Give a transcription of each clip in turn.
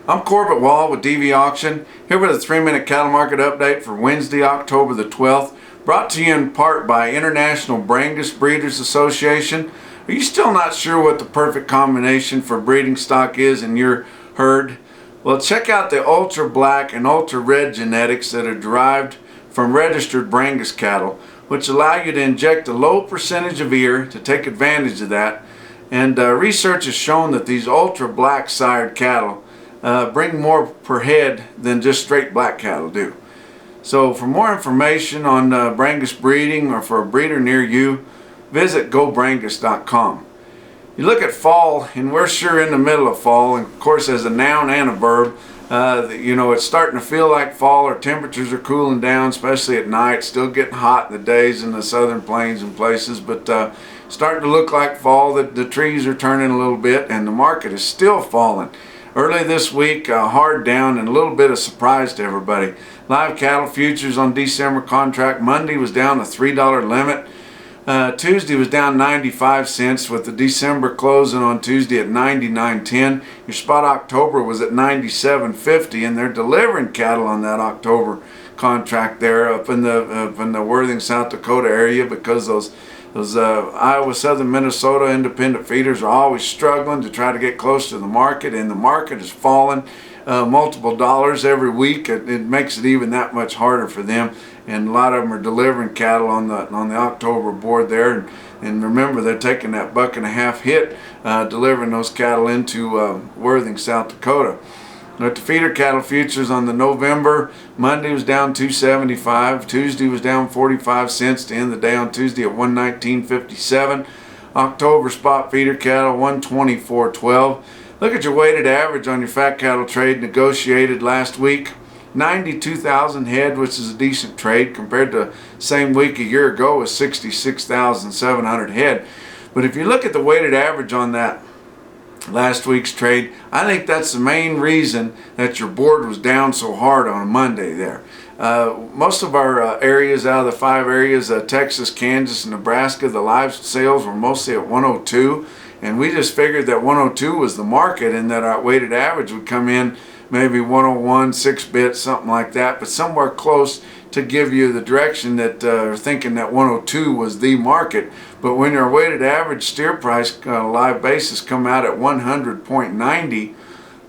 I'm Corbett Wall with DV Auction, here with a 3-minute cattle market update for Wednesday, October the 12th, brought to you in part by International Brangus Breeders Association. Are you still not sure what the perfect combination for breeding stock is in your herd? Well, check out the Ultra Black and Ultra Red genetics that are derived from registered Brangus cattle, which allow you to inject a low percentage of ear to take advantage of that. And research has shown that these Ultra Black sired cattle bring more per head than just straight black cattle do. So for more information on Brangus breeding or for a breeder near you, visit gobrangus.com. You look at fall, and we're sure in the middle of fall, and of course as a noun and a verb, it's starting to feel like fall. Our temperatures are cooling down, especially at night. Still getting hot in the days in the southern plains and places, but starting to look like fall. The trees are turning a little bit, and the market is still falling. Early this week, hard down and a little bit of surprise to everybody. Live cattle futures on December contract Monday was down a $3 limit. Tuesday was down 95 cents with the December closing on Tuesday at 99.10. Your spot October was at 97.50, and they're delivering cattle on that October contract there up in the Worthing, South Dakota area, because those Iowa, Southern Minnesota independent feeders are always struggling to try to get close to the market, and the market is falling multiple dollars every week. It makes it even that much harder for them, and a lot of them are delivering cattle on the October board there. And remember, they're taking that $1.50 hit delivering those cattle into Worthing, South Dakota. At the feeder cattle futures on the November, Monday was down 275, Tuesday was down 45 cents to end the day on Tuesday at 119.57. October spot feeder cattle 124.12. Look at your weighted average on your fat cattle trade negotiated last week. 92,000 head, which is a decent trade compared to same week a year ago was 66,700 head. But if you look at the weighted average on that last week's trade, I think that's the main reason that your board was down so hard on Monday there. Most of our areas, out of the 5 areas, Texas, Kansas, and Nebraska, the live sales were mostly at 102, and we just figured that 102 was the market and that our weighted average would come in maybe 101, 6 bits, something like that, but somewhere close to give you the direction that thinking that 102 was the market. But when your weighted average steer price on a live basis come out at 100.90,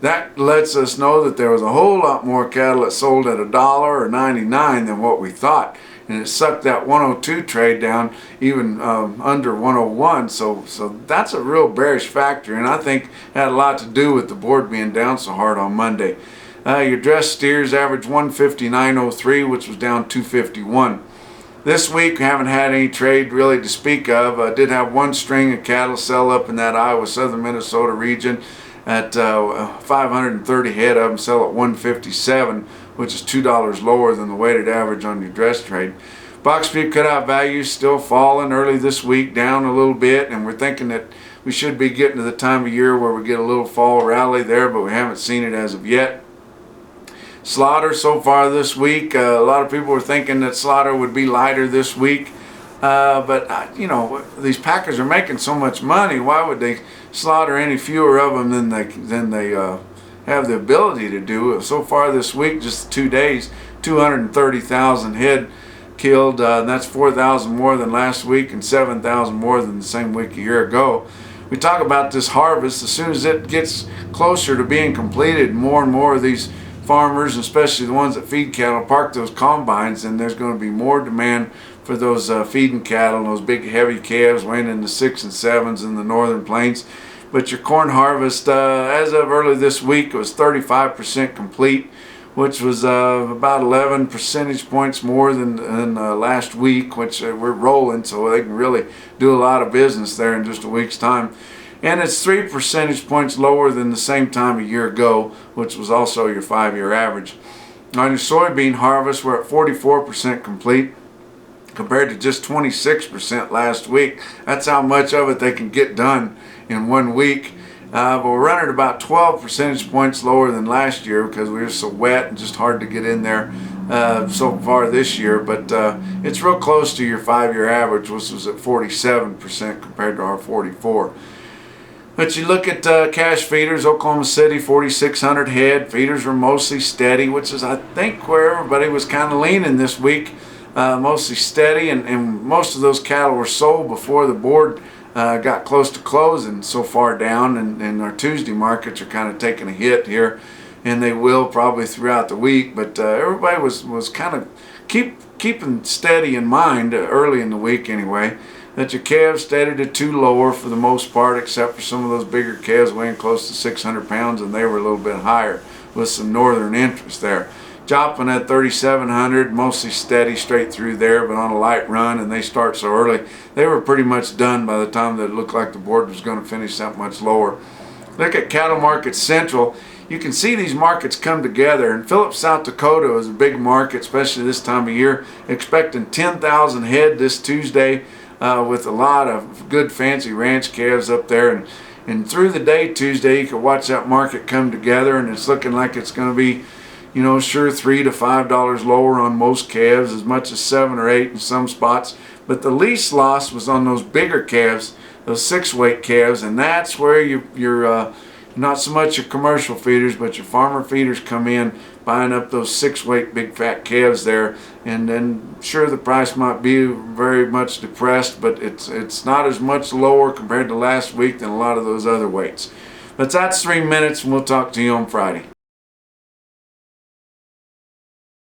that lets us know that there was a whole lot more cattle that sold at $1 or 99 than what we thought, and it sucked that 102 trade down even under 101. So that's a real bearish factor, and I think had a lot to do with the board being down so hard on Monday. Your dressed steers averaged 159.03, which was down 251. This week we haven't had any trade really to speak of. I did have one string of cattle sell up in that Iowa, Southern Minnesota region at 530 head of them sell at 157, which is $2 lower than the weighted average on your dress trade. Box beef cutout values still falling early this week, down a little bit, and we're thinking that we should be getting to the time of year where we get a little fall rally there, but we haven't seen it as of yet. Slaughter so far this week, a lot of people were thinking that slaughter would be lighter this week, but these packers are making so much money. Why would they slaughter any fewer of them than they have the ability to do? So far this week, just 2 days, 230,000 head killed. That's 4,000 more than last week and 7,000 more than the same week a year ago. We talk about this harvest. As soon as it gets closer to being completed, more and more of these farmers, especially the ones that feed cattle, park those combines, and there's going to be more demand for those feeding cattle, those big heavy calves weighing in the 6 and 7s in the northern plains. But your corn harvest, as of early this week, it was 35% complete, which was about 11 percentage points more than last week, which we're rolling, so they can really do a lot of business there in just a week's time. And it's 3 percentage points lower than the same time a year ago, which was also your 5-year average. On your soybean harvest, we're at 44% complete compared to just 26% last week. That's how much of it they can get done in 1 week. But we're running about 12 percentage points lower than last year because we were so wet and just hard to get in there so far this year. But it's real close to your 5-year average, which was at 47% compared to our 44%. But you look at cash feeders, Oklahoma City, 4,600 head. Feeders were mostly steady, which is, I think, where everybody was kind of leaning this week. Mostly steady, and most of those cattle were sold before the board got close to closing so far down, and our Tuesday markets are kind of taking a hit here, and they will probably throughout the week. But everybody was kind of keeping steady in mind early in the week anyway, that your calves steadied to 2 lower for the most part, except for some of those bigger calves weighing close to 600 pounds, and they were a little bit higher with some northern interest there. Joplin at 3,700, mostly steady straight through there, but on a light run, and they start so early. They were pretty much done by the time that it looked like the board was going to finish that much lower. Look at Cattle Market Central. You can see these markets come together, and Phillips, South Dakota is a big market, especially this time of year. Expecting 10,000 head this Tuesday with a lot of good fancy ranch calves up there. And through the day Tuesday, you can watch that market come together, and it's looking like it's going to be, you know, sure $3 to $5 lower on most calves, as much as 7 or 8 in some spots. But the least loss was on those bigger calves, those 6-weight calves, and that's where you're not so much your commercial feeders, but your farmer feeders come in buying up those 6-weight big fat calves there. And then sure, the price might be very much depressed, but it's not as much lower compared to last week than a lot of those other weights. But that's 3 minutes, and we'll talk to you on Friday.